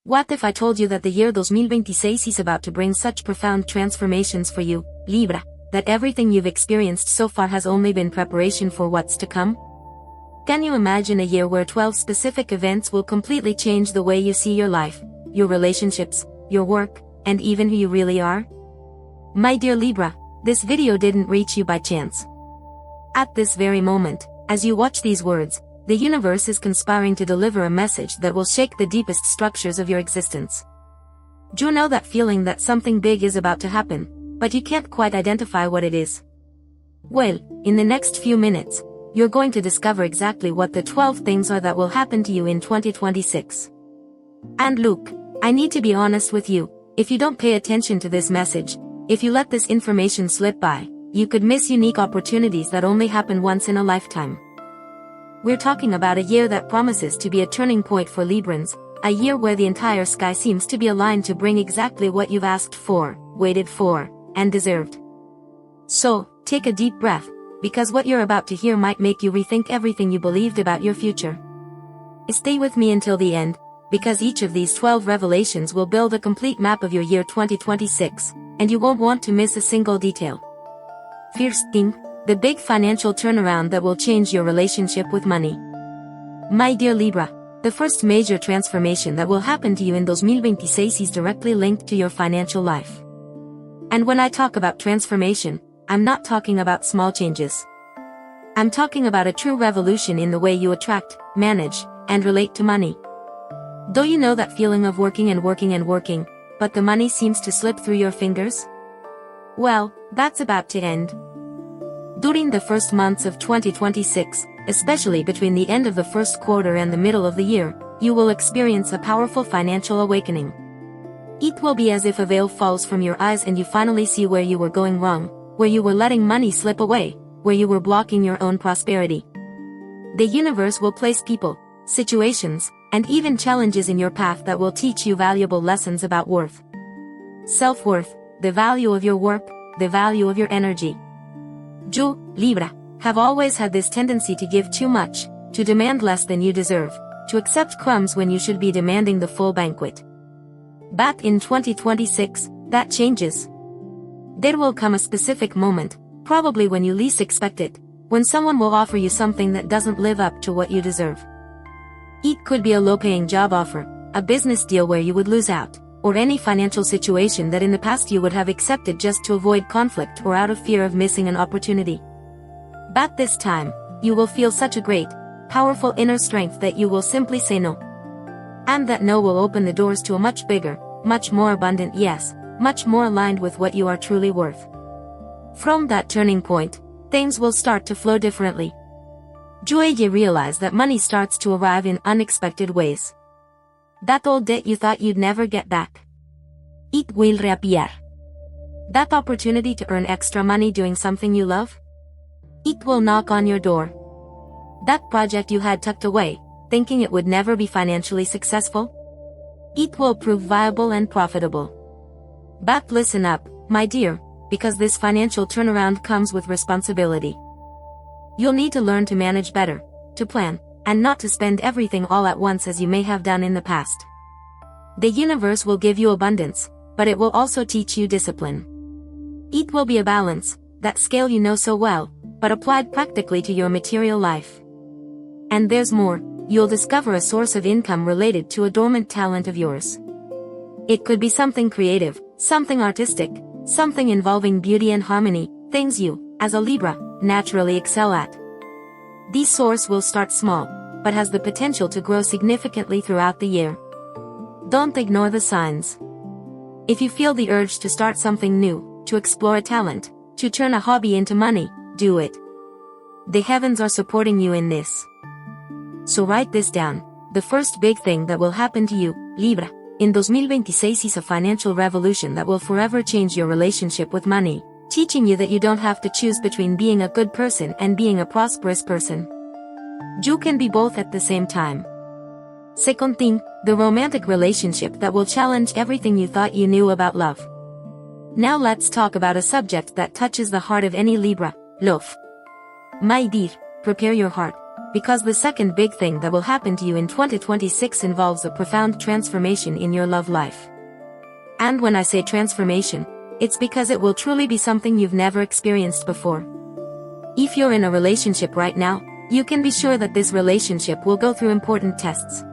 What if I told you that the year 2026 is about to bring such profound transformations for you, Libra, that everything you've experienced so far has only been preparation for what's to come? Can you imagine a year where 12 specific events will completely change the way you see your life, your relationships, your work, and even who you really are? My dear Libra, this video didn't reach you by chance. At this very moment, as you watch these words, the universe is conspiring to deliver a message that will shake the deepest structures of your existence. Do you know that feeling that something big is about to happen, but you can't quite identify what it is? Well, in the next few minutes, you're going to discover exactly what the 12 things are that will happen to you in 2026. And look, I need to be honest with you, if you don't pay attention to this message, if you let this information slip by, you could miss unique opportunities that only happen once in a lifetime. We're talking about a year that promises to be a turning point for Librans, a year where the entire sky seems to be aligned to bring exactly what you've asked for, waited for, and deserved. So, take a deep breath, because what you're about to hear might make you rethink everything you believed about your future. Stay with me until the end, because each of these 12 revelations will build a complete map of your year 2026, and you won't want to miss a single detail. First thing, the big financial turnaround that will change your relationship with money. My dear Libra, the first major transformation that will happen to you in 2026 is directly linked to your financial life. And when I talk about transformation, I'm not talking about small changes. I'm talking about a true revolution in the way you attract, manage, and relate to money. Do you know that feeling of working and working and working, but the money seems to slip through your fingers? Well, that's about to end. During the first months of 2026, especially between the end of the first quarter and the middle of the year, you will experience a powerful financial awakening. It will be as if a veil falls from your eyes and you finally see where you were going wrong, where you were letting money slip away, where you were blocking your own prosperity. The universe will place people, situations, and even challenges in your path that will teach you valuable lessons about worth. Self-worth, the value of your work, the value of your energy. You, Libra, have always had this tendency to give too much, to demand less than you deserve, to accept crumbs when you should be demanding the full banquet. But in 2026, that changes. There will come a specific moment, probably when you least expect it, when someone will offer you something that doesn't live up to what you deserve. It could be a low-paying job offer, a business deal where you would lose out, or any financial situation that in the past you would have accepted just to avoid conflict or out of fear of missing an opportunity. But this time, you will feel such a great, powerful inner strength that you will simply say no. And that no will open the doors to a much bigger, much more abundant yes, much more aligned with what you are truly worth. From that turning point, things will start to flow differently. You realize that money starts to arrive in unexpected ways. That old debt you thought you'd never get back, it will reappear. That opportunity to earn extra money doing something you love, it will knock on your door. That project you had tucked away, thinking it would never be financially successful, it will prove viable and profitable. But listen up, my dear, because this financial turnaround comes with responsibility. You'll need to learn to manage better, to plan, and not to spend everything all at once as you may have done in the past. The universe will give you abundance, but it will also teach you discipline. It will be a balance, that scale you know so well, but applied practically to your material life. And there's more, you'll discover a source of income related to a dormant talent of yours. It could be something creative, something artistic, something involving beauty and harmony, things you, as a Libra, naturally excel at. This source will start small, but has the potential to grow significantly throughout the year. Don't ignore the signs. If you feel the urge to start something new, to explore a talent, to turn a hobby into money, do it. The heavens are supporting you in this. So write this down, the first big thing that will happen to you, Libra, in 2026 is a financial revolution that will forever change your relationship with money, teaching you that you don't have to choose between being a good person and being a prosperous person. You can be both at the same time. Second thing, the romantic relationship that will challenge everything you thought you knew about love. Now let's talk about a subject that touches the heart of any Libra, love. My dear, prepare your heart, because the second big thing that will happen to you in 2026 involves a profound transformation in your love life. And when I say transformation, it's because it will truly be something you've never experienced before. If you're in a relationship right now, you can be sure that this relationship will go through important tests.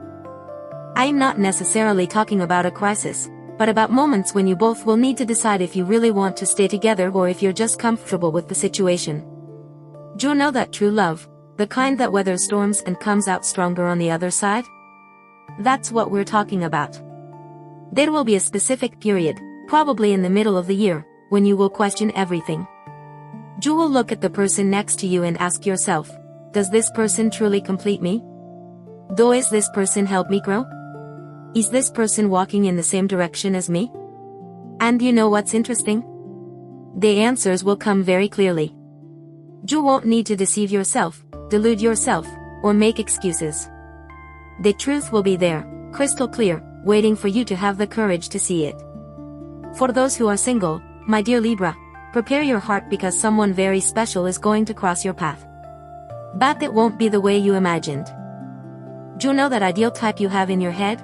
I'm not necessarily talking about a crisis, but about moments when you both will need to decide if you really want to stay together or if you're just comfortable with the situation. Do you know that true love, the kind that weathers storms and comes out stronger on the other side? That's what we're talking about. There will be a specific period, probably in the middle of the year, when you will question everything. You will look at the person next to you and ask yourself, does this person truly complete me? Does this person help me grow? Is this person walking in the same direction as me? And you know what's interesting? The answers will come very clearly. You won't need to deceive yourself, delude yourself, or make excuses. The truth will be there, crystal clear, waiting for you to have the courage to see it. For those who are single, my dear Libra, prepare your heart because someone very special is going to cross your path. But it won't be the way you imagined. Do you know that ideal type you have in your head?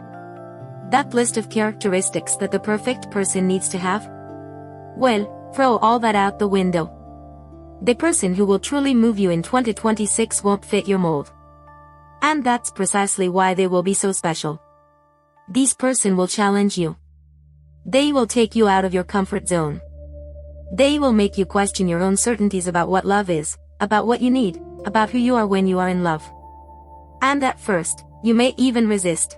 That list of characteristics that the perfect person needs to have? Well, throw all that out the window. The person who will truly move you in 2026 won't fit your mold. And that's precisely why they will be so special. This person will challenge you. They will take you out of your comfort zone. They will make you question your own certainties about what love is, about what you need, about who you are when you are in love. And at first, you may even resist.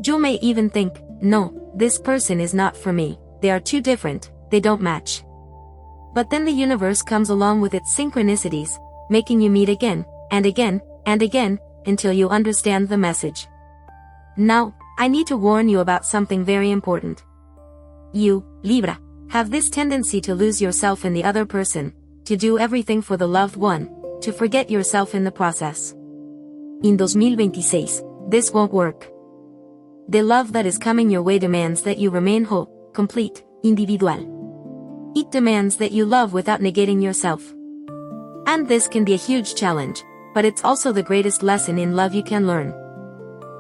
You may even think, no, this person is not for me, they are too different, they don't match. But then the universe comes along with its synchronicities, making you meet again, and again, and again, until you understand the message. Now, I need to warn you about something very important. You, Libra, have this tendency to lose yourself in the other person, to do everything for the loved one, to forget yourself in the process. In 2026, this won't work. The love that is coming your way demands that you remain whole, complete, individual. It demands that you love without negating yourself. And this can be a huge challenge, but it's also the greatest lesson in love you can learn.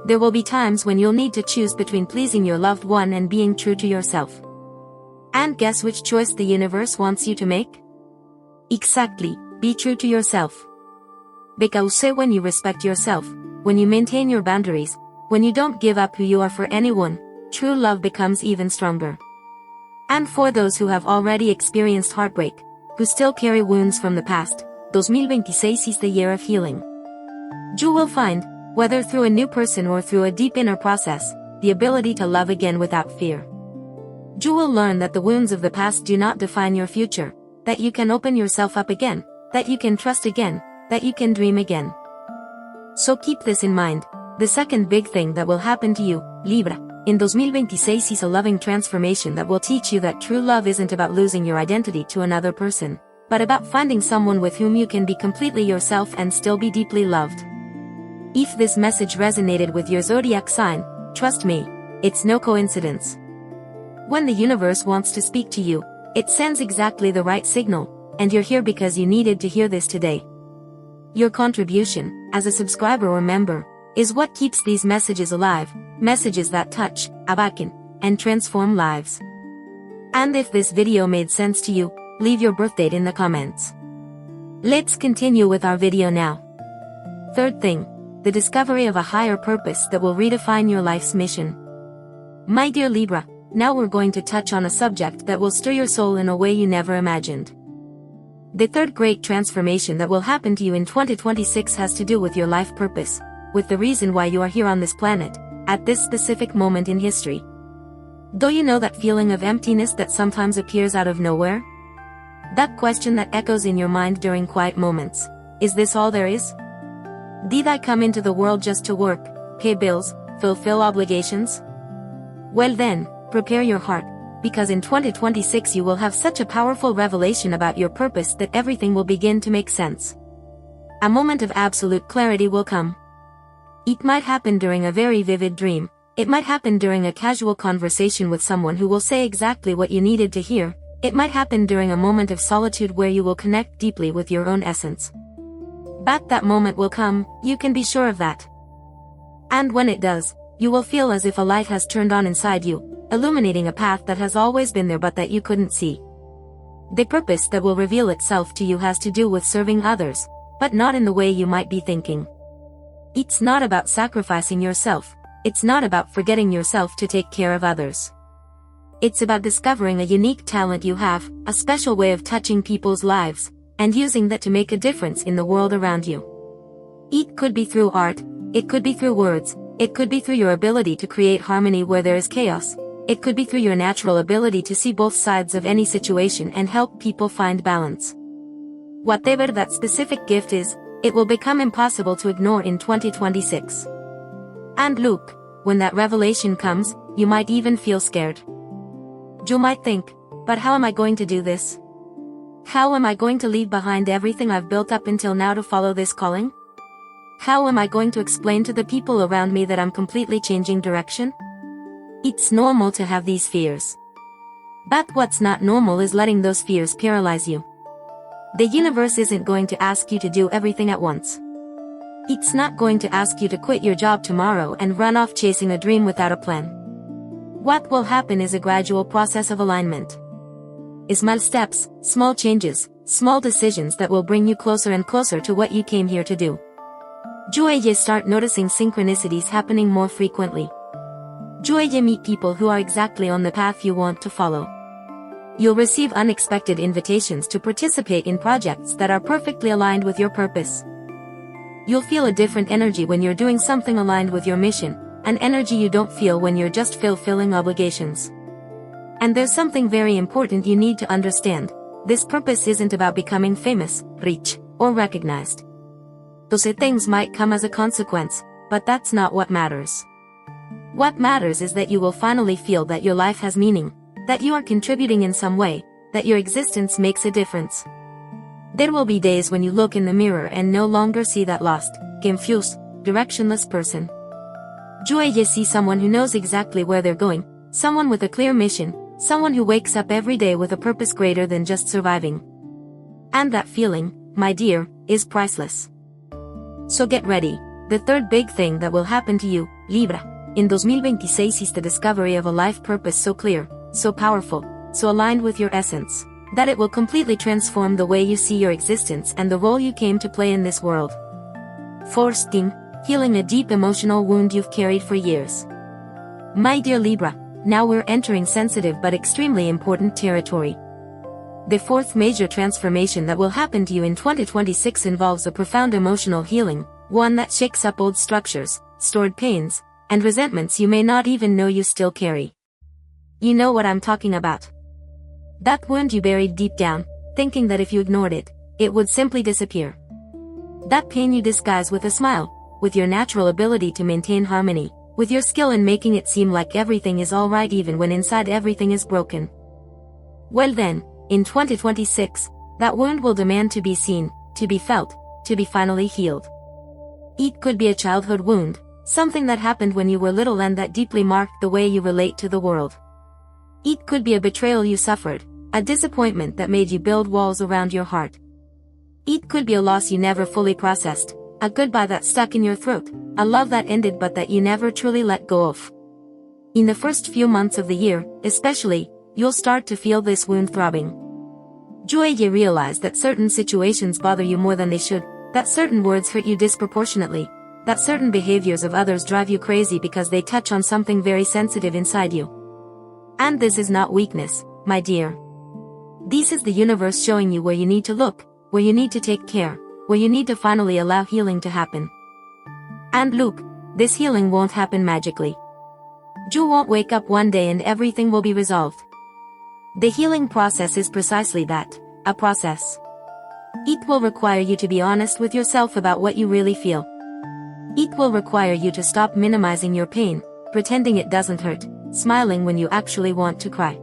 There will be times when you'll need to choose between pleasing your loved one and being true to yourself. And guess which choice the universe wants you to make? Exactly, be true to yourself. Because when you respect yourself, when you maintain your boundaries, when you don't give up who you are for anyone, true love becomes even stronger. And for those who have already experienced heartbreak, who still carry wounds from the past, 2026 is the year of healing. You will find, whether through a new person or through a deep inner process, the ability to love again without fear. You will learn that the wounds of the past do not define your future, that you can open yourself up again, that you can trust again, that you can dream again. So keep this in mind, the second big thing that will happen to you, Libra, in 2026 is a loving transformation that will teach you that true love isn't about losing your identity to another person, but about finding someone with whom you can be completely yourself and still be deeply loved. If this message resonated with your zodiac sign, trust me, it's no coincidence. When the universe wants to speak to you, it sends exactly the right signal, and you're here because you needed to hear this today. Your contribution, as a subscriber or member, is what keeps these messages alive, messages that touch, awaken, and transform lives. And if this video made sense to you, leave your birth date in the comments. Let's continue with our video now. Third thing, the discovery of a higher purpose that will redefine your life's mission. My dear Libra, now we're going to touch on a subject that will stir your soul in a way you never imagined. The third great transformation that will happen to you in 2026 has to do with your life purpose, with the reason why you are here on this planet, at this specific moment in history. Do you know that feeling of emptiness that sometimes appears out of nowhere? That question that echoes in your mind during quiet moments. Is this all there is? Did I come into the world just to work, pay bills, fulfill obligations? Well then, prepare your heart, because in 2026 you will have such a powerful revelation about your purpose that everything will begin to make sense. A moment of absolute clarity will come. It might happen during a very vivid dream, it might happen during a casual conversation with someone who will say exactly what you needed to hear, it might happen during a moment of solitude where you will connect deeply with your own essence. But that moment will come, you can be sure of that. And when it does, you will feel as if a light has turned on inside you, illuminating a path that has always been there but that you couldn't see. The purpose that will reveal itself to you has to do with serving others, but not in the way you might be thinking. It's not about sacrificing yourself, it's not about forgetting yourself to take care of others. It's about discovering a unique talent you have, a special way of touching people's lives, and using that to make a difference in the world around you. It could be through art, it could be through words, it could be through your ability to create harmony where there is chaos, it could be through your natural ability to see both sides of any situation and help people find balance. Whatever that specific gift is, it will become impossible to ignore in 2026. And look, when that revelation comes, you might even feel scared. You might think, but how am I going to do this? How am I going to leave behind everything I've built up until now to follow this calling? How am I going to explain to the people around me that I'm completely changing direction? It's normal to have these fears. But what's not normal is letting those fears paralyze you. The universe isn't going to ask you to do everything at once. It's not going to ask you to quit your job tomorrow and run off chasing a dream without a plan. What will happen is a gradual process of alignment. Small steps, small changes, small decisions that will bring you closer and closer to what you came here to do. You start noticing synchronicities happening more frequently. You meet people who are exactly on the path you want to follow. You'll receive unexpected invitations to participate in projects that are perfectly aligned with your purpose. You'll feel a different energy when you're doing something aligned with your mission, an energy you don't feel when you're just fulfilling obligations. And there's something very important you need to understand. This purpose isn't about becoming famous, rich, or recognized. Those things might come as a consequence, but that's not what matters. What matters is that you will finally feel that your life has meaning, that you are contributing in some way, that your existence makes a difference. There will be days when you look in the mirror and no longer see that lost, confused, directionless person. You see someone who knows exactly where they're going, someone with a clear mission, someone who wakes up every day with a purpose greater than just surviving. And that feeling, my dear, is priceless. So get ready, the third big thing that will happen to you, Libra, in 2026 is the discovery of a life purpose so clear, so powerful, so aligned with your essence, that it will completely transform the way you see your existence and the role you came to play in this world. First thing, healing a deep emotional wound you've carried for years. My dear Libra, now we're entering sensitive but extremely important territory. The fourth major transformation that will happen to you in 2026 involves a profound emotional healing, one that shakes up old structures, stored pains, and resentments you may not even know you still carry. You know what I'm talking about. That wound you buried deep down, thinking that if you ignored it, it would simply disappear. That pain you disguise with a smile, with your natural ability to maintain harmony, with your skill in making it seem like everything is alright even when inside everything is broken. Well then, in 2026, that wound will demand to be seen, to be felt, to be finally healed. It could be a childhood wound, something that happened when you were little and that deeply marked the way you relate to the world. It could be a betrayal you suffered, a disappointment that made you build walls around your heart. It could be a loss you never fully processed, a goodbye that stuck in your throat, a love that ended but that you never truly let go of. In the first few months of the year, especially, you'll start to feel this wound throbbing. You realize that certain situations bother you more than they should, that certain words hurt you disproportionately, that certain behaviors of others drive you crazy because they touch on something very sensitive inside you. And this is not weakness, my dear. This is the universe showing you where you need to look, where you need to take care, where you need to finally allow healing to happen. And look, this healing won't happen magically. You won't wake up one day and everything will be resolved. The healing process is precisely that, a process. It will require you to be honest with yourself about what you really feel. It will require you to stop minimizing your pain, pretending it doesn't hurt, smiling when you actually want to cry.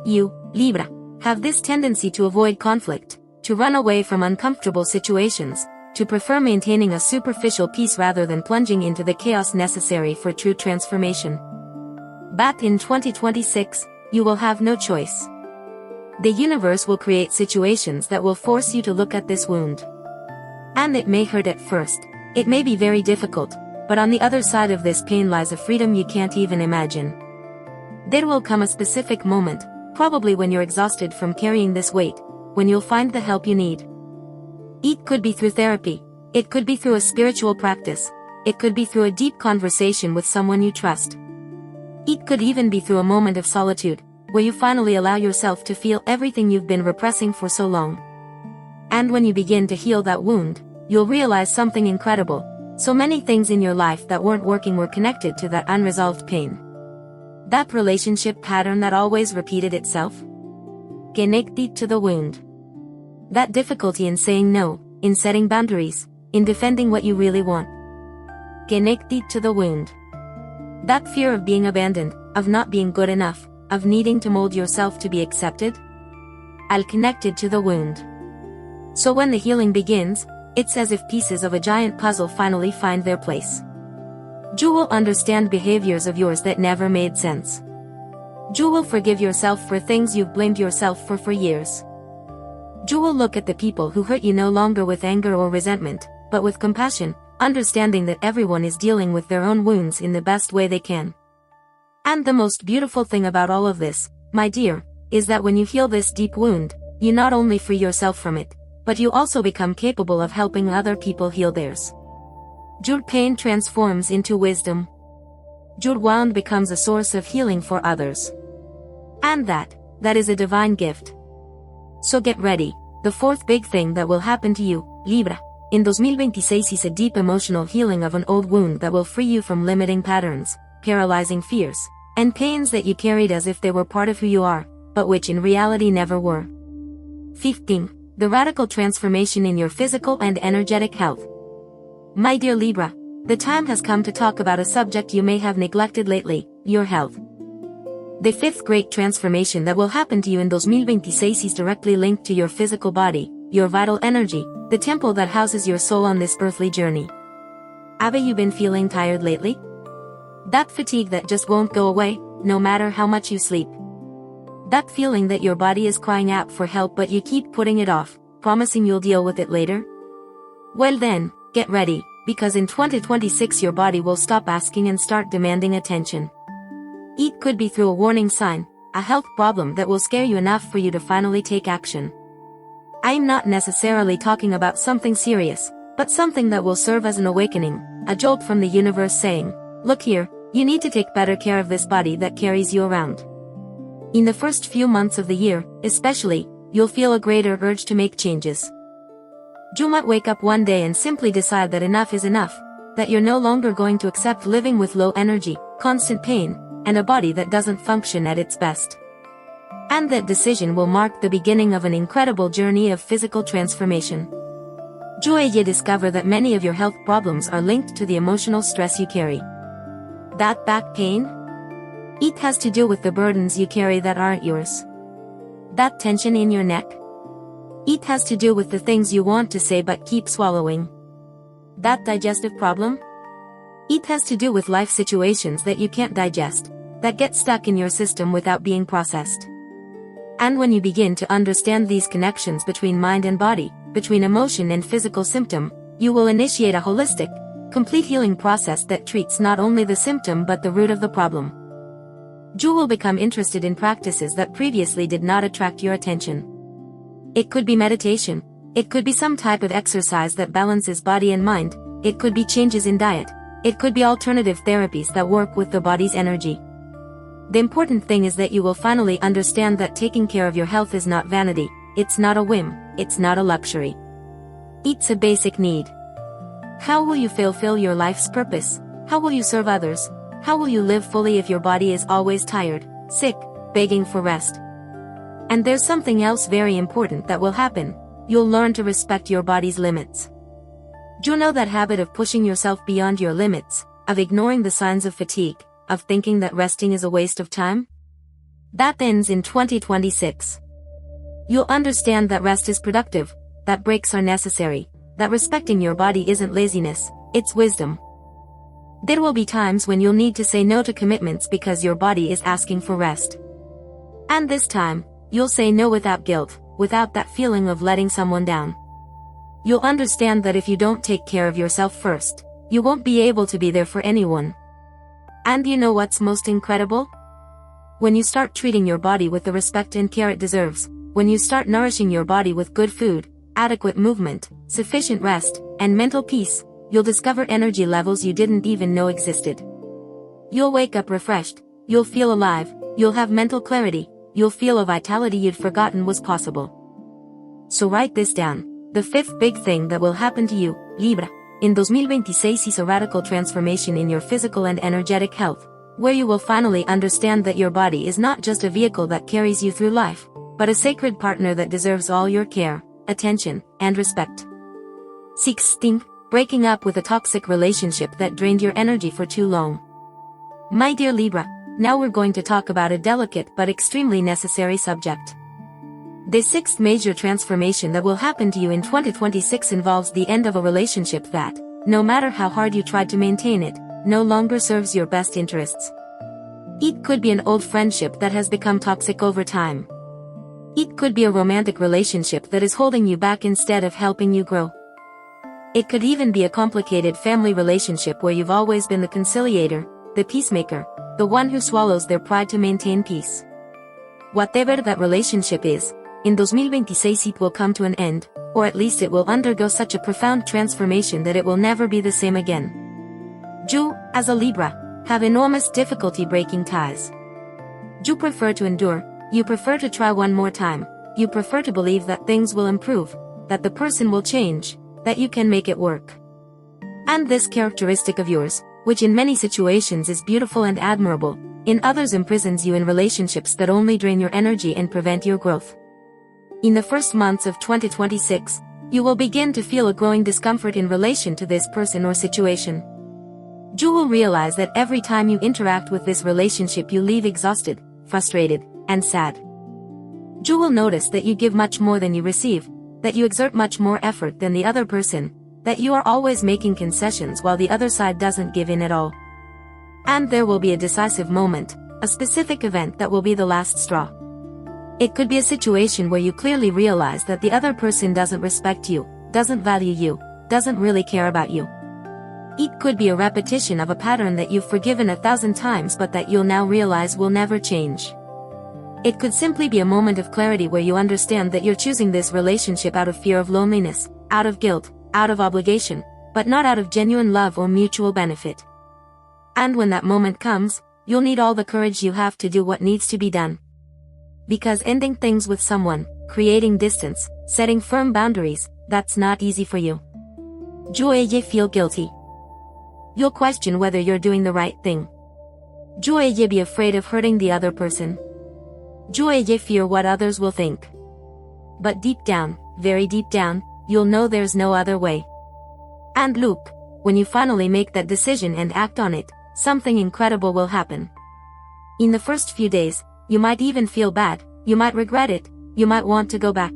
You, Libra, have this tendency to avoid conflict, to run away from uncomfortable situations, to prefer maintaining a superficial peace rather than plunging into the chaos necessary for true transformation. But in 2026, you will have no choice. The universe will create situations that will force you to look at this wound. And it may hurt at first. It may be very difficult, but on the other side of this pain lies a freedom you can't even imagine. There will come a specific moment, probably when you're exhausted from carrying this weight, when you'll find the help you need. It could be through therapy. It could be through a spiritual practice. It could be through a deep conversation with someone you trust. It could even be through a moment of solitude, where you finally allow yourself to feel everything you've been repressing for so long. And when you begin to heal that wound, you'll realize something incredible. So many things in your life that weren't working were connected to that unresolved pain. That relationship pattern that always repeated itself? Connected to the wound. That difficulty in saying no, in setting boundaries, in defending what you really want. Connected to the wound. That fear of being abandoned, of not being good enough, of needing to mold yourself to be accepted? All connected to the wound. So when the healing begins, it's as if pieces of a giant puzzle finally find their place. You will understand behaviors of yours that never made sense. You will forgive yourself for things you've blamed yourself for years. You will look at the people who hurt you no longer with anger or resentment, but with compassion, understanding that everyone is dealing with their own wounds in the best way they can. And the most beautiful thing about all of this, my dear, is that when you heal this deep wound, you not only free yourself from it, but you also become capable of helping other people heal theirs. Your pain transforms into wisdom. Your wound becomes a source of healing for others. And that is a divine gift. So get ready, the fourth big thing that will happen to you, Libra, in 2026 is a deep emotional healing of an old wound that will free you from limiting patterns, paralyzing fears, and pains that you carried as if they were part of who you are, but which in reality never were. 15. The radical transformation in your physical and energetic health. My dear Libra, the time has come to talk about a subject you may have neglected lately, your health. The fifth great transformation that will happen to you in 2026 is directly linked to your physical body, your vital energy, the temple that houses your soul on this earthly journey. Have you been feeling tired lately? That fatigue that just won't go away, no matter how much you sleep. That feeling that your body is crying out for help but you keep putting it off, promising you'll deal with it later? Well then, get ready, because in 2026 your body will stop asking and start demanding attention. It could be through a warning sign, a health problem that will scare you enough for you to finally take action. I'm not necessarily talking about something serious, but something that will serve as an awakening, a jolt from the universe saying, look here, you need to take better care of this body that carries you around. In the first few months of the year, especially, you'll feel a greater urge to make changes. You might wake up one day and simply decide that enough is enough, that you're no longer going to accept living with low energy, constant pain, and a body that doesn't function at its best. And that decision will mark the beginning of an incredible journey of physical transformation. You discover that many of your health problems are linked to the emotional stress you carry. That back pain? It has to do with the burdens you carry that aren't yours. That tension in your neck? It has to do with the things you want to say but keep swallowing. That digestive problem? It has to do with life situations that you can't digest, that get stuck in your system without being processed. And when you begin to understand these connections between mind and body, between emotion and physical symptom, you will initiate a holistic, complete healing process that treats not only the symptom but the root of the problem. You will become interested in practices that previously did not attract your attention. It could be meditation, it could be some type of exercise that balances body and mind, it could be changes in diet, it could be alternative therapies that work with the body's energy. The important thing is that you will finally understand that taking care of your health is not vanity, it's not a whim, it's not a luxury. It's a basic need. How will you fulfill your life's purpose? How will you serve others? How will you live fully if your body is always tired, sick, begging for rest? And there's something else very important that will happen. You'll learn to respect your body's limits. Do you know that habit of pushing yourself beyond your limits, of ignoring the signs of fatigue, of thinking that resting is a waste of time? That ends in 2026. You'll understand that rest is productive, that breaks are necessary, that respecting your body isn't laziness, it's wisdom. There will be times when you'll need to say no to commitments because your body is asking for rest. And this time, you'll say no without guilt, without that feeling of letting someone down. You'll understand that if you don't take care of yourself first, you won't be able to be there for anyone. And you know what's most incredible? When you start treating your body with the respect and care it deserves, when you start nourishing your body with good food, adequate movement, sufficient rest, and mental peace, you'll discover energy levels you didn't even know existed. You'll wake up refreshed, you'll feel alive, you'll have mental clarity, you'll feel a vitality you'd forgotten was possible. So write this down. The fifth big thing that will happen to you, Libra, in 2026 is a radical transformation in your physical and energetic health, where you will finally understand that your body is not just a vehicle that carries you through life, but a sacred partner that deserves all your care, attention, and respect. 16. Breaking up with a toxic relationship that drained your energy for too long. My dear Libra, now we're going to talk about a delicate but extremely necessary subject. The sixth major transformation that will happen to you in 2026 involves the end of a relationship that, no matter how hard you tried to maintain it, no longer serves your best interests. It could be an old friendship that has become toxic over time. It could be a romantic relationship that is holding you back instead of helping you grow. It could even be a complicated family relationship where you've always been the conciliator, the peacemaker, the one who swallows their pride to maintain peace. Whatever that relationship is, in 2026 it will come to an end, or at least it will undergo such a profound transformation that it will never be the same again. You, as a Libra, have enormous difficulty breaking ties. You prefer to endure, you prefer to try one more time, you prefer to believe that things will improve, that the person will change, that you can make it work. And this characteristic of yours, which in many situations is beautiful and admirable, in others imprisons you in relationships that only drain your energy and prevent your growth. In the first months of 2026, you will begin to feel a growing discomfort in relation to this person or situation. You will realize that every time you interact with this relationship you leave exhausted, frustrated, and sad. You will notice that you give much more than you receive, that you exert much more effort than the other person, that you are always making concessions while the other side doesn't give in at all. And there will be a decisive moment, a specific event that will be the last straw. It could be a situation where you clearly realize that the other person doesn't respect you, doesn't value you, doesn't really care about you. It could be a repetition of a pattern that you've forgiven 1,000 times but that you'll now realize will never change. It could simply be a moment of clarity where you understand that you're choosing this relationship out of fear of loneliness, out of guilt, out of obligation, but not out of genuine love or mutual benefit. And when that moment comes, you'll need all the courage you have to do what needs to be done. Because ending things with someone, creating distance, setting firm boundaries, that's not easy for you. You feel guilty. You'll question whether you're doing the right thing. You be afraid of hurting the other person. You fear what others will think. But deep down, very deep down, you'll know there's no other way. And look, when you finally make that decision and act on it, something incredible will happen. In the first few days, you might even feel bad, you might regret it, you might want to go back.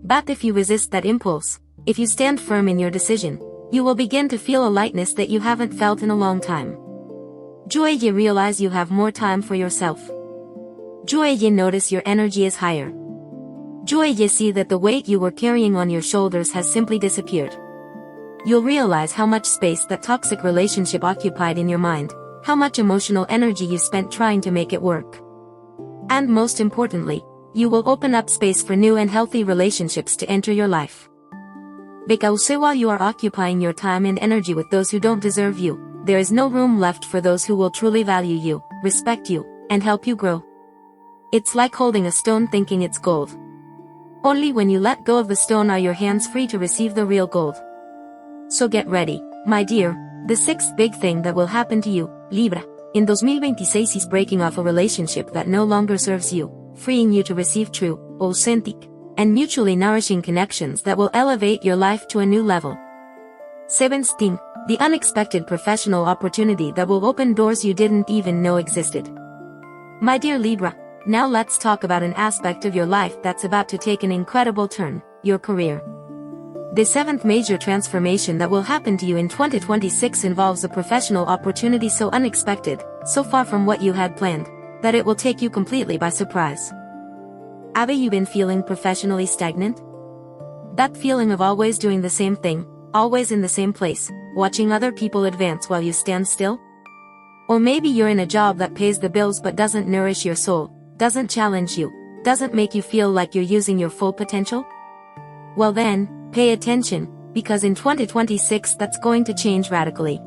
But if you resist that impulse, if you stand firm in your decision, you will begin to feel a lightness that you haven't felt in a long time. You realize you have more time for yourself. You notice your energy is higher. You see that the weight you were carrying on your shoulders has simply disappeared. You'll realize how much space that toxic relationship occupied in your mind, how much emotional energy you spent trying to make it work. And most importantly, you will open up space for new and healthy relationships to enter your life. Because while you are occupying your time and energy with those who don't deserve you, there is no room left for those who will truly value you, respect you, and help you grow. It's like holding a stone thinking it's gold. Only when you let go of the stone are your hands free to receive the real gold. So get ready, my dear, the sixth big thing that will happen to you, Libra, in 2026 is breaking off a relationship that no longer serves you, freeing you to receive true, authentic, and mutually nourishing connections that will elevate your life to a new level. 17. The unexpected professional opportunity that will open doors you didn't even know existed. My dear Libra, now let's talk about an aspect of your life that's about to take an incredible turn, your career. The seventh major transformation that will happen to you in 2026 involves a professional opportunity so unexpected, so far from what you had planned, that it will take you completely by surprise. Have you been feeling professionally stagnant? That feeling of always doing the same thing, always in the same place, watching other people advance while you stand still? Or maybe you're in a job that pays the bills but doesn't nourish your soul, doesn't challenge you, doesn't make you feel like you're using your full potential? Well then, pay attention, because in 2026 that's going to change radically.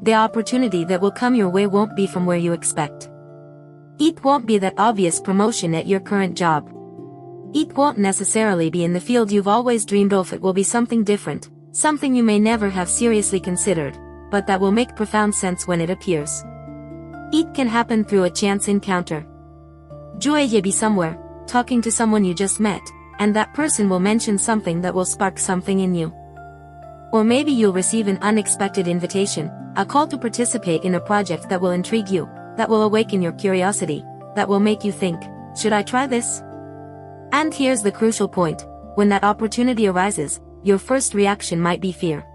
The opportunity that will come your way won't be from where you expect. It won't be that obvious promotion at your current job. It won't necessarily be in the field you've always dreamed of. It will be something different, something you may never have seriously considered, but that will make profound sense when it appears. It can happen through a chance encounter. You may be somewhere, talking to someone you just met, and that person will mention something that will spark something in you. Or maybe you'll receive an unexpected invitation, a call to participate in a project that will intrigue you, that will awaken your curiosity, that will make you think, should I try this? And here's the crucial point: when that opportunity arises, your first reaction might be fear.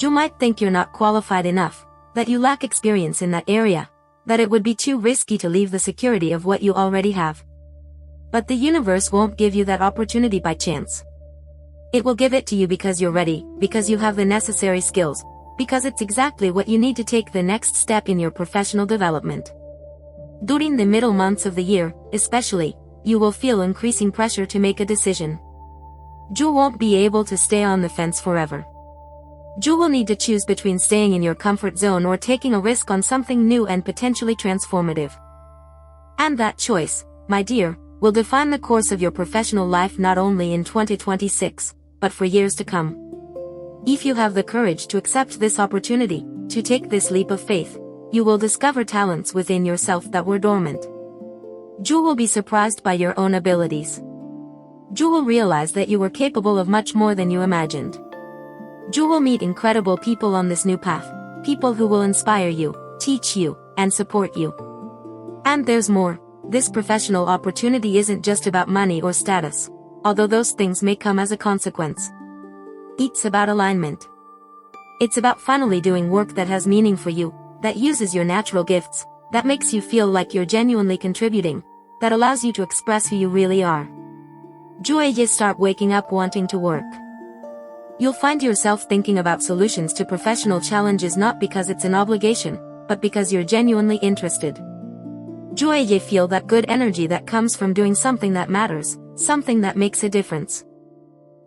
You might think you're not qualified enough, that you lack experience in that area, that it would be too risky to leave the security of what you already have. But the universe won't give you that opportunity by chance. It will give it to you because you're ready, because you have the necessary skills, because it's exactly what you need to take the next step in your professional development. During the middle months of the year, especially, you will feel increasing pressure to make a decision. You won't be able to stay on the fence forever. You will need to choose between staying in your comfort zone or taking a risk on something new and potentially transformative. And that choice, my dear, will define the course of your professional life not only in 2026, but for years to come. If you have the courage to accept this opportunity, to take this leap of faith, you will discover talents within yourself that were dormant. You will be surprised by your own abilities. You will realize that you were capable of much more than you imagined. You will meet incredible people on this new path, people who will inspire you, teach you, and support you. And there's more. This professional opportunity isn't just about money or status, although those things may come as a consequence. It's about alignment. It's about finally doing work that has meaning for you, that uses your natural gifts, that makes you feel like you're genuinely contributing, that allows you to express who you really are. You start waking up wanting to work. You'll find yourself thinking about solutions to professional challenges not because it's an obligation, but because you're genuinely interested. You feel that good energy that comes from doing something that matters, something that makes a difference.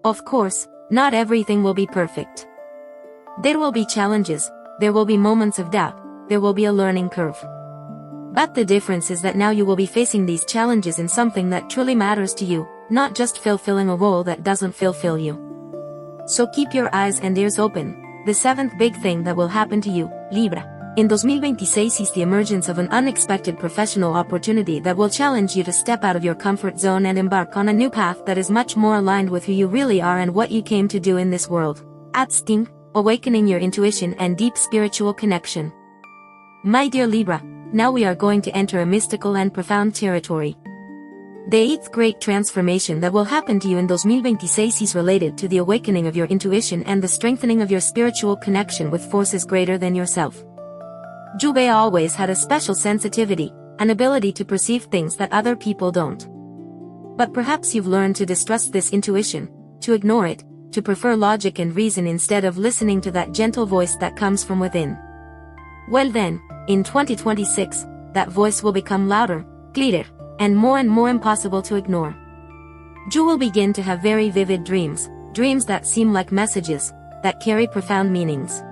Of course, not everything will be perfect. There will be challenges, there will be moments of doubt, there will be a learning curve. But the difference is that now you will be facing these challenges in something that truly matters to you, not just fulfilling a role that doesn't fulfill you. So keep your eyes and ears open. The seventh big thing that will happen to you, Libra, in 2026 is the emergence of an unexpected professional opportunity that will challenge you to step out of your comfort zone and embark on a new path that is much more aligned with who you really are and what you came to do in this world. At Sting, awakening your intuition and deep spiritual connection. My dear Libra, now we are going to enter a mystical and profound territory. The eighth great transformation that will happen to you in 2026 is related to the awakening of your intuition and the strengthening of your spiritual connection with forces greater than yourself. You always had a special sensitivity, an ability to perceive things that other people don't. But perhaps you've learned to distrust this intuition, to ignore it, to prefer logic and reason instead of listening to that gentle voice that comes from within. Well then, in 2026, that voice will become louder, clearer, and more impossible to ignore. You will begin to have very vivid dreams, dreams that seem like messages, that carry profound meanings.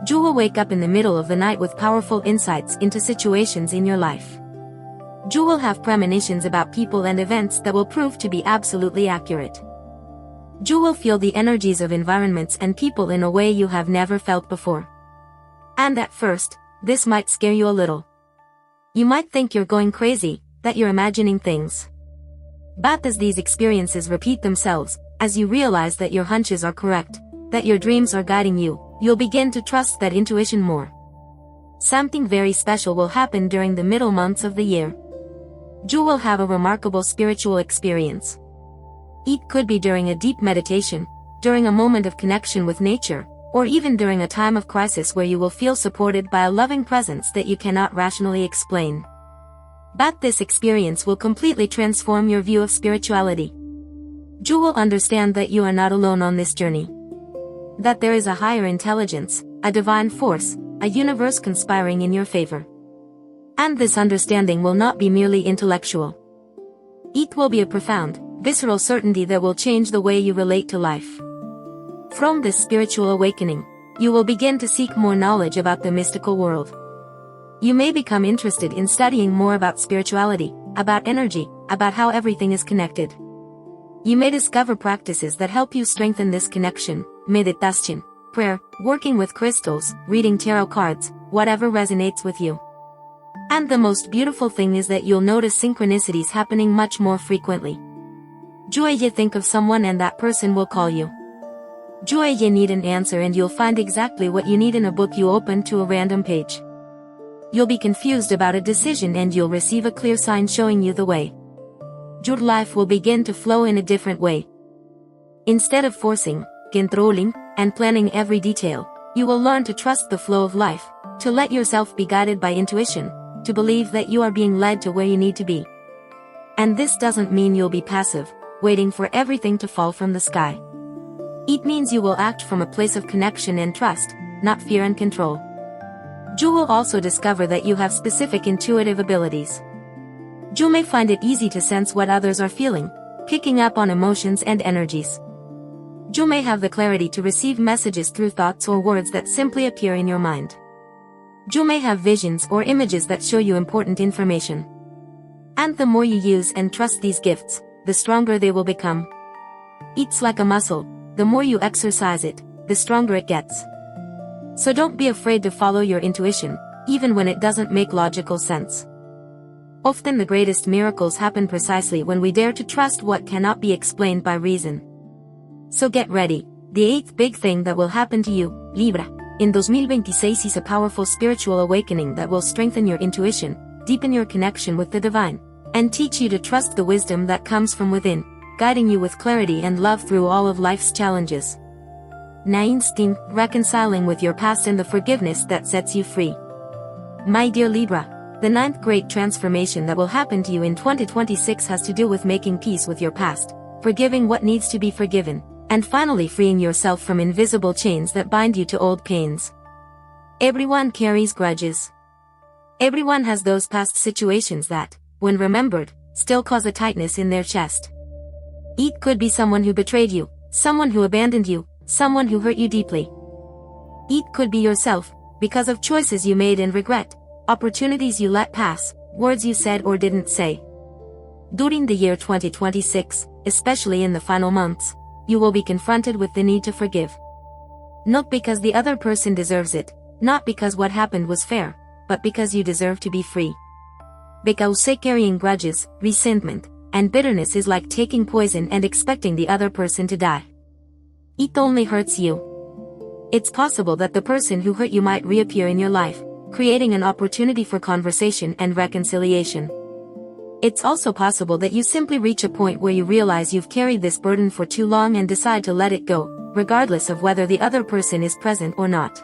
You will wake up in the middle of the night with powerful insights into situations in your life. You will have premonitions about people and events that will prove to be absolutely accurate. You will feel the energies of environments and people in a way you have never felt before. And at first, this might scare you a little. You might think you're going crazy, that you're imagining things. But as these experiences repeat themselves, as you realize that your hunches are correct, that your dreams are guiding you, you'll begin to trust that intuition more. Something very special will happen during the middle months of the year. You will have a remarkable spiritual experience. It could be during a deep meditation, during a moment of connection with nature, or even during a time of crisis where you will feel supported by a loving presence that you cannot rationally explain. But this experience will completely transform your view of spirituality. You will understand that you are not alone on this journey. That there is a higher intelligence, a divine force, a universe conspiring in your favor. And this understanding will not be merely intellectual. It will be a profound, visceral certainty that will change the way you relate to life. From this spiritual awakening, you will begin to seek more knowledge about the mystical world. You may become interested in studying more about spirituality, about energy, about how everything is connected. You may discover practices that help you strengthen this connection: meditation, prayer, working with crystals, reading tarot cards, whatever resonates with you. And the most beautiful thing is that you'll notice synchronicities happening much more frequently. You think of someone and that person will call you. You need an answer and you'll find exactly what you need in a book you open to a random page. You'll be confused about a decision and you'll receive a clear sign showing you the way. Your life will begin to flow in a different way. Instead of forcing, controlling, and planning every detail, you will learn to trust the flow of life, to let yourself be guided by intuition, to believe that you are being led to where you need to be. And this doesn't mean you'll be passive, waiting for everything to fall from the sky. It means you will act from a place of connection and trust, not fear and control. You will also discover that you have specific intuitive abilities. You may find it easy to sense what others are feeling, picking up on emotions and energies. You may have the clarity to receive messages through thoughts or words that simply appear in your mind. You may have visions or images that show you important information. And the more you use and trust these gifts, the stronger they will become. It's like a muscle, the more you exercise it, the stronger it gets. So don't be afraid to follow your intuition, even when it doesn't make logical sense. Often the greatest miracles happen precisely when we dare to trust what cannot be explained by reason. So get ready, the 8th big thing that will happen to you, Libra, in 2026 is a powerful spiritual awakening that will strengthen your intuition, deepen your connection with the divine, and teach you to trust the wisdom that comes from within, guiding you with clarity and love through all of life's challenges. 19. Reconciling with your past and the forgiveness that sets you free. My dear Libra, the 9th great transformation that will happen to you in 2026 has to do with making peace with your past, forgiving what needs to be forgiven, and finally freeing yourself from invisible chains that bind you to old pains. Everyone carries grudges. Everyone has those past situations that, when remembered, still cause a tightness in their chest. It could be someone who betrayed you, someone who abandoned you, someone who hurt you deeply. It could be yourself, because of choices you made and regret, opportunities you let pass, words you said or didn't say. During the year 2026, especially in the final months, you will be confronted with the need to forgive. Not because the other person deserves it, not because what happened was fair, but because you deserve to be free. Because carrying grudges, resentment, and bitterness is like taking poison and expecting the other person to die. It only hurts you. It's possible that the person who hurt you might reappear in your life, creating an opportunity for conversation and reconciliation. It's also possible that you simply reach a point where you realize you've carried this burden for too long and decide to let it go, regardless of whether the other person is present or not.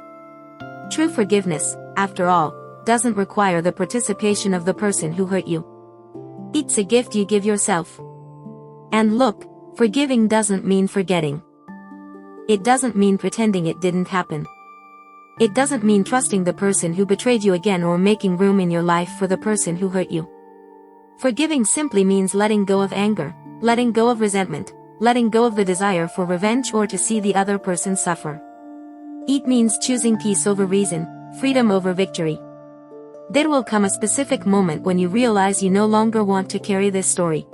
True forgiveness, after all, doesn't require the participation of the person who hurt you. It's a gift you give yourself. And look, forgiving doesn't mean forgetting. It doesn't mean pretending it didn't happen. It doesn't mean trusting the person who betrayed you again or making room in your life for the person who hurt you. Forgiving simply means letting go of anger, letting go of resentment, letting go of the desire for revenge or to see the other person suffer. It means choosing peace over reason, freedom over victory. There will come a specific moment when you realize you no longer want to carry this story.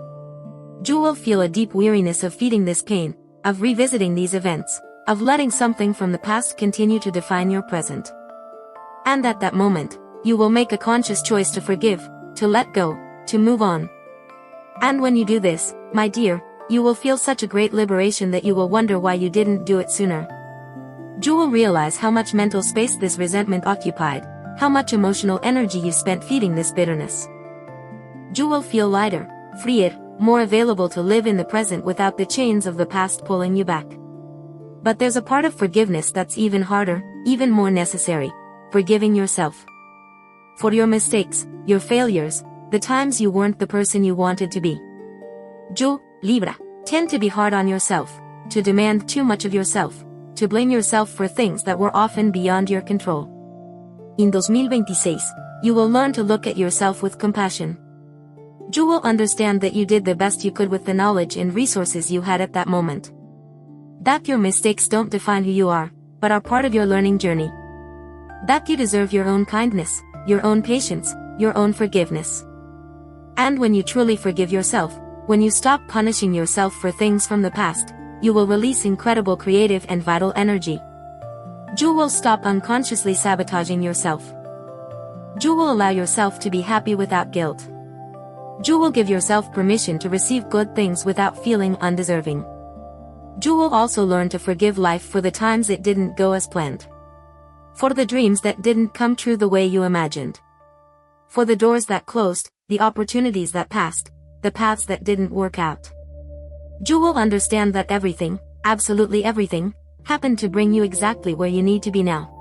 You will feel a deep weariness of feeding this pain, of revisiting these events, of letting something from the past continue to define your present. And at that moment, you will make a conscious choice to forgive, to let go, to move on. And when you do this, my dear, you will feel such a great liberation that you will wonder why you didn't do it sooner. You will realize how much mental space this resentment occupied, how much emotional energy you spent feeding this bitterness. You will feel lighter, freer, more available to live in the present without the chains of the past pulling you back. But there's a part of forgiveness that's even harder, even more necessary: forgiving yourself. For your mistakes, your failures, the times you weren't the person you wanted to be. You, Libra, Tend to be hard on yourself, to demand too much of yourself, to blame yourself for things that were often beyond your control. In 2026, you will learn to look at yourself with compassion. You will understand that you did the best you could with the knowledge and resources you had at that moment. That your mistakes don't define who you are, but are part of your learning journey. That you deserve your own kindness, your own patience, your own forgiveness. And when you truly forgive yourself, when you stop punishing yourself for things from the past, you will release incredible creative and vital energy. You will stop unconsciously sabotaging yourself. You will allow yourself to be happy without guilt. You will give yourself permission to receive good things without feeling undeserving. You will also learn to forgive life for the times it didn't go as planned. For the dreams that didn't come true the way you imagined. For the doors that closed, the opportunities that passed, the paths that didn't work out. You will understand that everything, absolutely everything, happened to bring you exactly where you need to be now.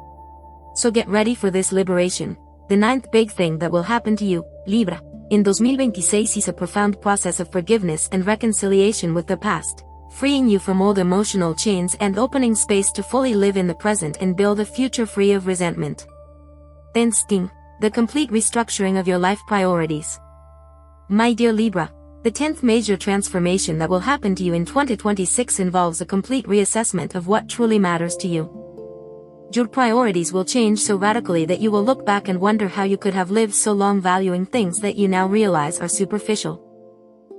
So get ready for this liberation. The 9th big thing that will happen to you, Libra, in 2026 is a profound process of forgiveness and reconciliation with the past, freeing you from old emotional chains and opening space to fully live in the present and build a future free of resentment. 10th, the complete restructuring of your life priorities. My dear Libra, the 10th major transformation that will happen to you in 2026 involves a complete reassessment of what truly matters to you. Your priorities will change so radically that you will look back and wonder how you could have lived so long valuing things that you now realize are superficial.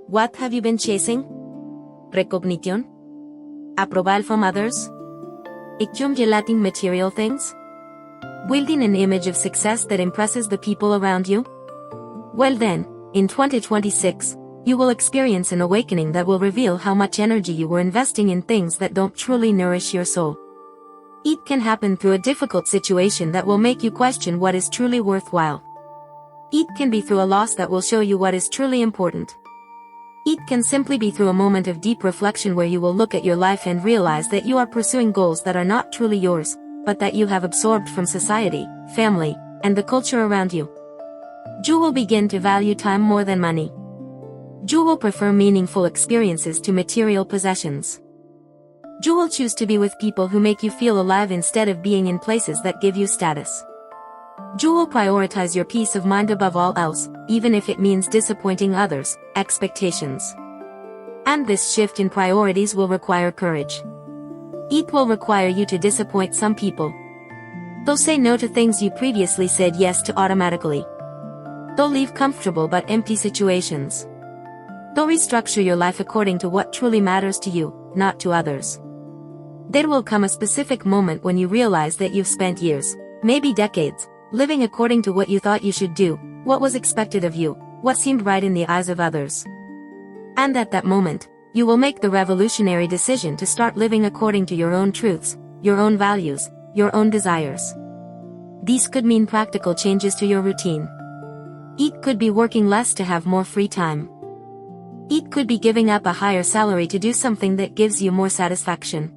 What have you been chasing? Recognition? Approval from others? Accumulating material things? Building an image of success that impresses the people around you? Well then, in 2026, you will experience an awakening that will reveal how much energy you were investing in things that don't truly nourish your soul. It can happen through a difficult situation that will make you question what is truly worthwhile. It can be through a loss that will show you what is truly important. It can simply be through a moment of deep reflection where you will look at your life and realize that you are pursuing goals that are not truly yours, but that you have absorbed from society, family, and the culture around you. You will begin to value time more than money. You will prefer meaningful experiences to material possessions. You will choose to be with people who make you feel alive instead of being in places that give you status. You will prioritize your peace of mind above all else, even if it means disappointing others' expectations. And this shift in priorities will require courage. It will require you to disappoint some people. They'll say no to things you previously said yes to automatically. They'll leave comfortable but empty situations. They'll restructure your life according to what truly matters to you, not to others. There will come a specific moment when you realize that you've spent years, maybe decades, living according to what you thought you should do, what was expected of you, what seemed right in the eyes of others. And at that moment, you will make the revolutionary decision to start living according to your own truths, your own values, your own desires. These could mean practical changes to your routine. It could be working less to have more free time. It could be giving up a higher salary to do something that gives you more satisfaction.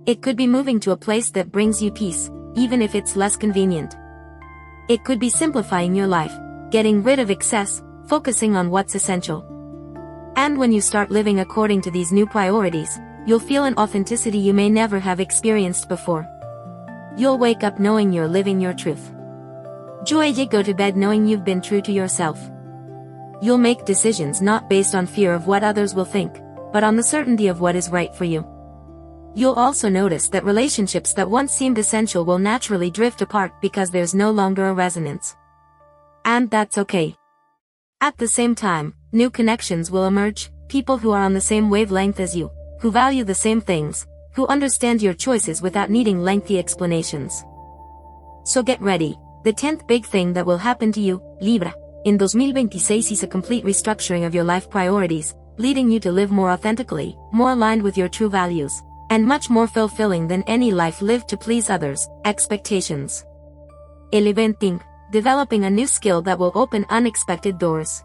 It could be moving to a place that brings you peace, even if it's less convenient. It could be simplifying your life, getting rid of excess, focusing on what's essential. And when you start living according to these new priorities, you'll feel an authenticity you may never have experienced before. You'll wake up knowing you're living your truth. You'll go to bed knowing you've been true to yourself. You'll make decisions not based on fear of what others will think, but on the certainty of what is right for you. You'll also notice that relationships that once seemed essential will naturally drift apart because there's no longer a resonance. And that's okay. At the same time, new connections will emerge, people who are on the same wavelength as you, who value the same things, who understand your choices without needing lengthy explanations. So get ready, the 10th big thing that will happen to you, Libra, in 2026 is a complete restructuring of your life priorities, leading you to live more authentically, more aligned with your true values, and much more fulfilling than any life lived to please others' expectations. 11. Developing a new skill that will open unexpected doors.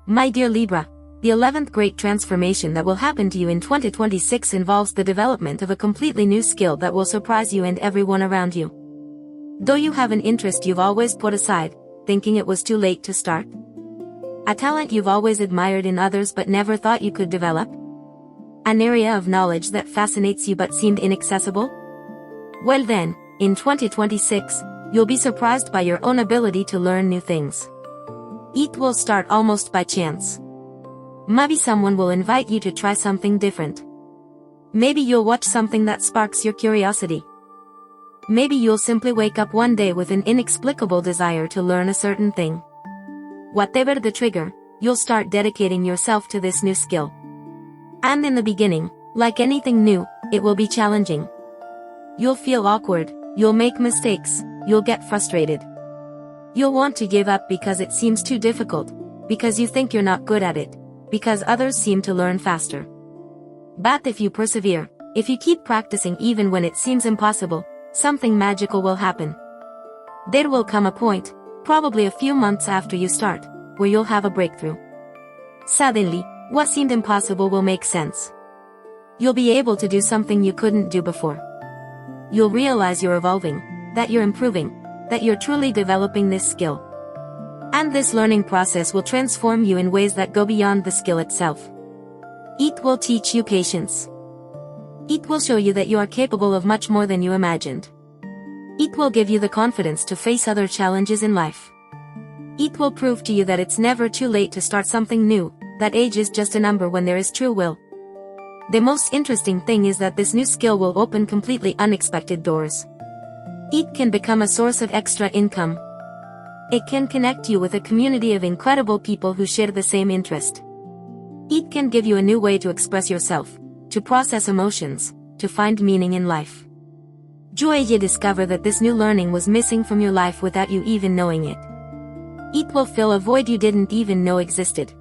My dear Libra, the 11th great transformation that will happen to you in 2026 involves the development of a completely new skill that will surprise you and everyone around you. Though you have an interest you've always put aside, thinking it was too late to start? A talent you've always admired in others but never thought you could develop? An area of knowledge that fascinates you but seemed inaccessible? Well then, in 2026, you'll be surprised by your own ability to learn new things. It will start almost by chance. Maybe someone will invite you to try something different. Maybe you'll watch something that sparks your curiosity. Maybe you'll simply wake up one day with an inexplicable desire to learn a certain thing. Whatever the trigger, you'll start dedicating yourself to this new skill. And in the beginning, like anything new, it will be challenging. You'll feel awkward, you'll make mistakes, you'll get frustrated. You'll want to give up because it seems too difficult, because you think you're not good at it, because others seem to learn faster. But if you persevere, if you keep practicing even when it seems impossible, something magical will happen. There will come a point, probably a few months after you start, where you'll have a breakthrough. Suddenly, what seemed impossible will make sense. You'll be able to do something you couldn't do before. You'll realize you're evolving, that you're improving, that you're truly developing this skill. And this learning process will transform you in ways that go beyond the skill itself. It will teach you patience. It will show you that you are capable of much more than you imagined. It will give you the confidence to face other challenges in life. It will prove to you that it's never too late to start something new, that age is just a number when there is true will. The most interesting thing is that this new skill will open completely unexpected doors. It can become a source of extra income. It can connect you with a community of incredible people who share the same interest. It can give you a new way to express yourself, to process emotions, to find meaning in life. You discover that this new learning was missing from your life without you even knowing it. It will fill a void you didn't even know existed.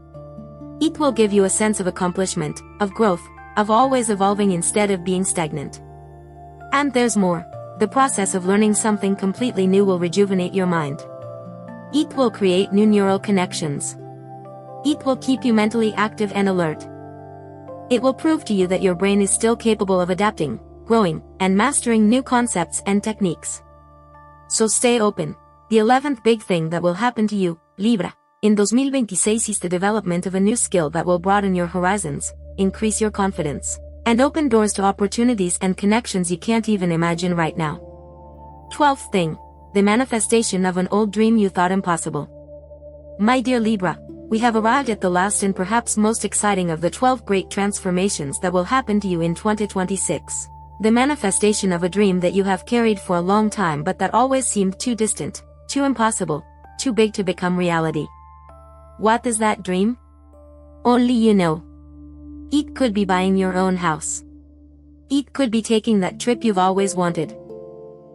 It will give you a sense of accomplishment, of growth, of always evolving instead of being stagnant. And there's more. The process of learning something completely new will rejuvenate your mind. It will create new neural connections. It will keep you mentally active and alert. It will prove to you that your brain is still capable of adapting, growing, and mastering new concepts and techniques. So stay open. The 11th big thing that will happen to you, Libra, in 2026 is the development of a new skill that will broaden your horizons, increase your confidence, and open doors to opportunities and connections you can't even imagine right now. 12th thing, the manifestation of an old dream you thought impossible. My dear Libra, we have arrived at the last and perhaps most exciting of the 12 great transformations that will happen to you in 2026. The manifestation of a dream that you have carried for a long time but that always seemed too distant, too impossible, too big to become reality. What is that dream? Only you know. It could be buying your own house. It could be taking that trip you've always wanted.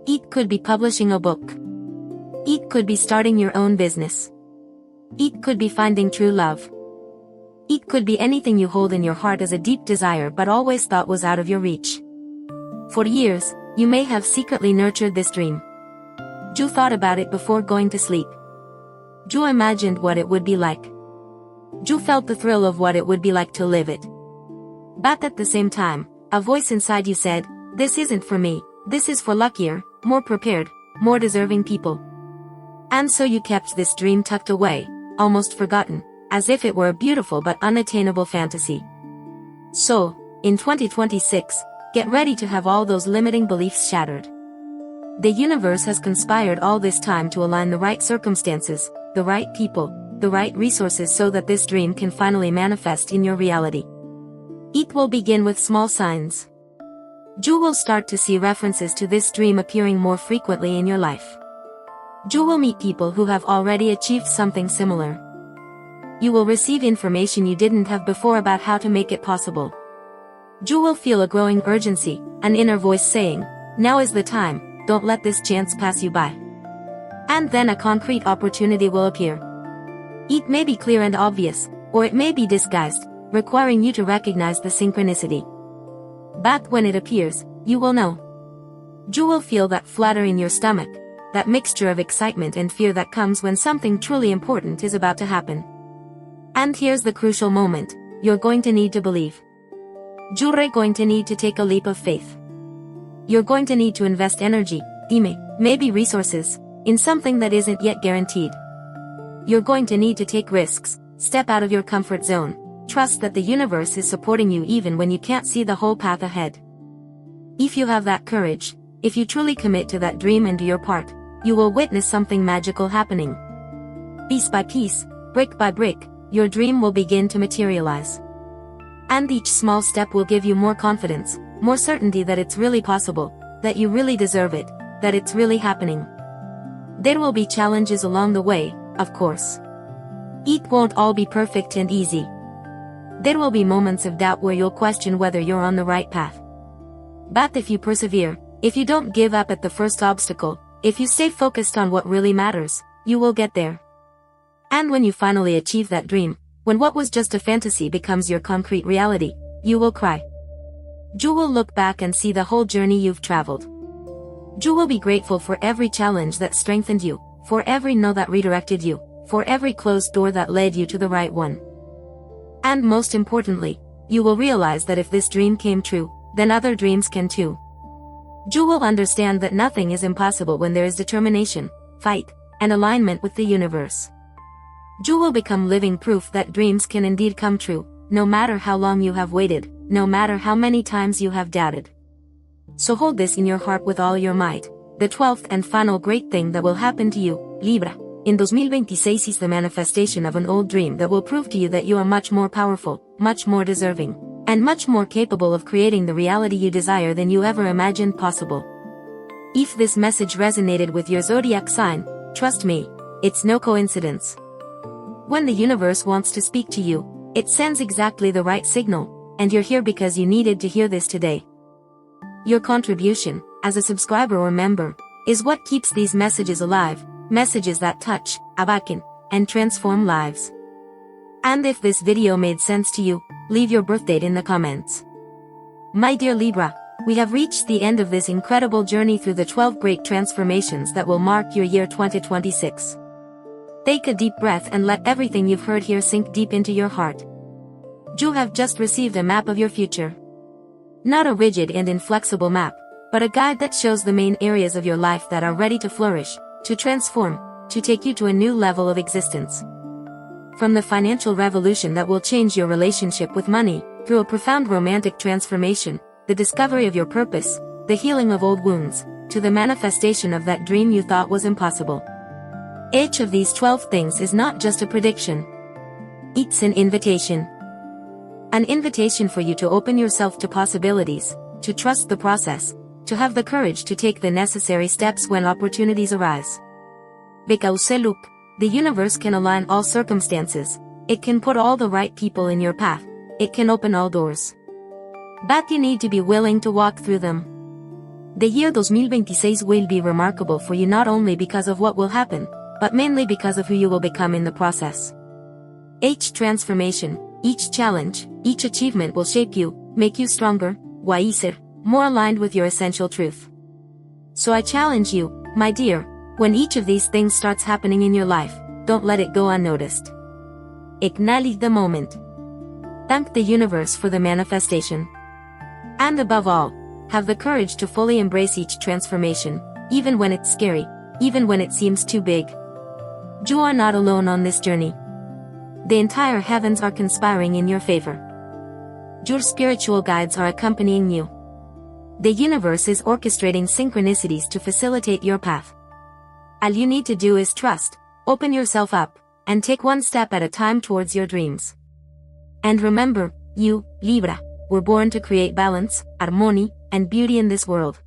It could be publishing a book. It could be starting your own business. It could be finding true love. It could be anything you hold in your heart as a deep desire but always thought was out of your reach. For years, you may have secretly nurtured this dream. You thought about it before going to sleep. You imagined what it would be like. You felt the thrill of what it would be like to live it. But at the same time, a voice inside you said, "This isn't for me, this is for luckier, more prepared, more deserving people." And so you kept this dream tucked away, almost forgotten, as if it were a beautiful but unattainable fantasy. So, in 2026, get ready to have all those limiting beliefs shattered. The universe has conspired all this time to align the right circumstances, the right people, the right resources so that this dream can finally manifest in your reality. It will begin with small signs. You will start to see references to this dream appearing more frequently in your life. You will meet people who have already achieved something similar. You will receive information you didn't have before about how to make it possible. You will feel a growing urgency, an inner voice saying, "Now is the time, don't let this chance pass you by." And then a concrete opportunity will appear. It may be clear and obvious, or it may be disguised, requiring you to recognize the synchronicity. But when it appears, you will know. You will feel that flutter in your stomach, that mixture of excitement and fear that comes when something truly important is about to happen. And here's the crucial moment, you're going to need to believe. You're going to need to take a leap of faith. You're going to need to invest energy, maybe resources, in something that isn't yet guaranteed. You're going to need to take risks, step out of your comfort zone. Trust that the universe is supporting you even when you can't see the whole path ahead. If you have that courage, if you truly commit to that dream and do your part, you will witness something magical happening. Piece by piece, brick by brick, your dream will begin to materialize. And each small step will give you more confidence, more certainty that it's really possible, that you really deserve it, that it's really happening. There will be challenges along the way, of course. It won't all be perfect and easy. There will be moments of doubt where you'll question whether you're on the right path. But if you persevere, if you don't give up at the first obstacle, if you stay focused on what really matters, you will get there. And when you finally achieve that dream, when what was just a fantasy becomes your concrete reality, you will cry. You will look back and see the whole journey you've traveled. You will be grateful for every challenge that strengthened you, for every no that redirected you, for every closed door that led you to the right one. And most importantly, you will realize that if this dream came true, then other dreams can too. You will understand that nothing is impossible when there is determination, fight, and alignment with the universe. You will become living proof that dreams can indeed come true, no matter how long you have waited, no matter how many times you have doubted. So hold this in your heart with all your might. The 12th and final great thing that will happen to you, Libra, in 2026 is the manifestation of an old dream that will prove to you that you are much more powerful, much more deserving, and much more capable of creating the reality you desire than you ever imagined possible. If this message resonated with your zodiac sign, trust me, it's no coincidence. When the universe wants to speak to you, it sends exactly the right signal, and you're here because you needed to hear this today. Your contribution, as a subscriber or member, is what keeps these messages alive, messages that touch, awaken, and transform lives. And if this video made sense to you, leave your birthdate in the comments. My dear Libra, we have reached the end of this incredible journey through the 12 great transformations that will mark your year 2026. Take a deep breath and let everything you've heard here sink deep into your heart. You have just received a map of your future. Not a rigid and inflexible map, but a guide that shows the main areas of your life that are ready to flourish, to transform, to take you to a new level of existence. From the financial revolution that will change your relationship with money, through a profound romantic transformation, the discovery of your purpose, the healing of old wounds, to the manifestation of that dream you thought was impossible. Each of these 12 things is not just a prediction. It's an invitation. An invitation for you to open yourself to possibilities, to trust the process, to have the courage to take the necessary steps when opportunities arise. Because look, the universe can align all circumstances, it can put all the right people in your path, it can open all doors. But you need to be willing to walk through them. The year 2026 will be remarkable for you not only because of what will happen, but mainly because of who you will become in the process. Each transformation, each challenge, each achievement will shape you, make you stronger, wiser, more aligned with your essential truth. So I challenge you, my dear, when each of these things starts happening in your life, don't let it go unnoticed. Acknowledge the moment. Thank the universe for the manifestation. And above all, have the courage to fully embrace each transformation, even when it's scary, even when it seems too big. You are not alone on this journey. The entire heavens are conspiring in your favor. Your spiritual guides are accompanying you. The universe is orchestrating synchronicities to facilitate your path. All you need to do is trust, open yourself up, and take one step at a time towards your dreams. And remember, you, Libra, were born to create balance, harmony, and beauty in this world.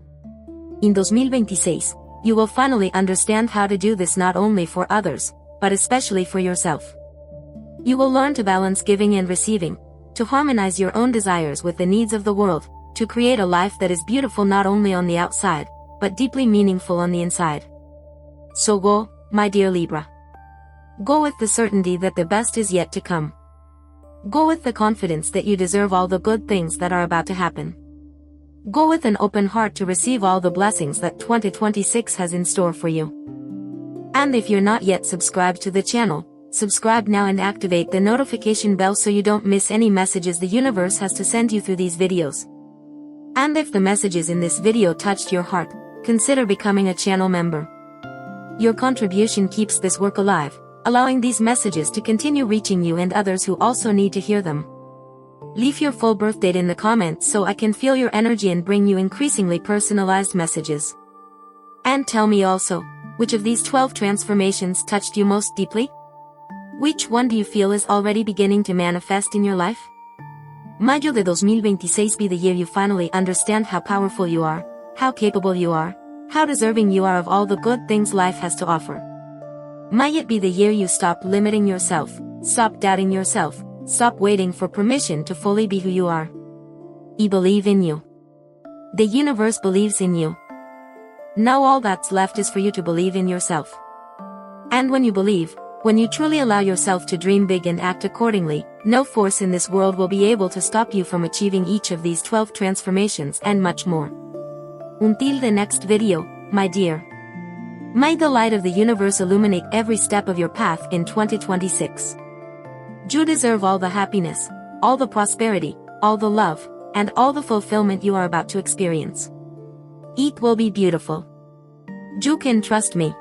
In 2026, you will finally understand how to do this not only for others, but especially for yourself. You will learn to balance giving and receiving, to harmonize your own desires with the needs of the world, to create a life that is beautiful not only on the outside, but deeply meaningful on the inside. So go, my dear Libra. Go with the certainty that the best is yet to come. Go with the confidence that you deserve all the good things that are about to happen. Go with an open heart to receive all the blessings that 2026 has in store for you. And if you're not yet subscribed to the channel, subscribe now and activate the notification bell so you don't miss any messages the universe has to send you through these videos. And if the messages in this video touched your heart, consider becoming a channel member. Your contribution keeps this work alive, allowing these messages to continue reaching you and others who also need to hear them. Leave your full birth date in the comments so I can feel your energy and bring you increasingly personalized messages. And tell me also, which of these 12 transformations touched you most deeply? Which one do you feel is already beginning to manifest in your life? Mayo de 2026 be the year you finally understand how powerful you are, how capable you are, how deserving you are of all the good things life has to offer. May it be the year you stop limiting yourself, stop doubting yourself, stop waiting for permission to fully be who you are. I believe in you. The universe believes in you. Now all that's left is for you to believe in yourself. And when you believe, when you truly allow yourself to dream big and act accordingly, no force in this world will be able to stop you from achieving each of these 12 transformations and much more. Until the next video, my dear. May the light of the universe illuminate every step of your path in 2026. You deserve all the happiness, all the prosperity, all the love, and all the fulfillment you are about to experience. It will be beautiful. You can trust me.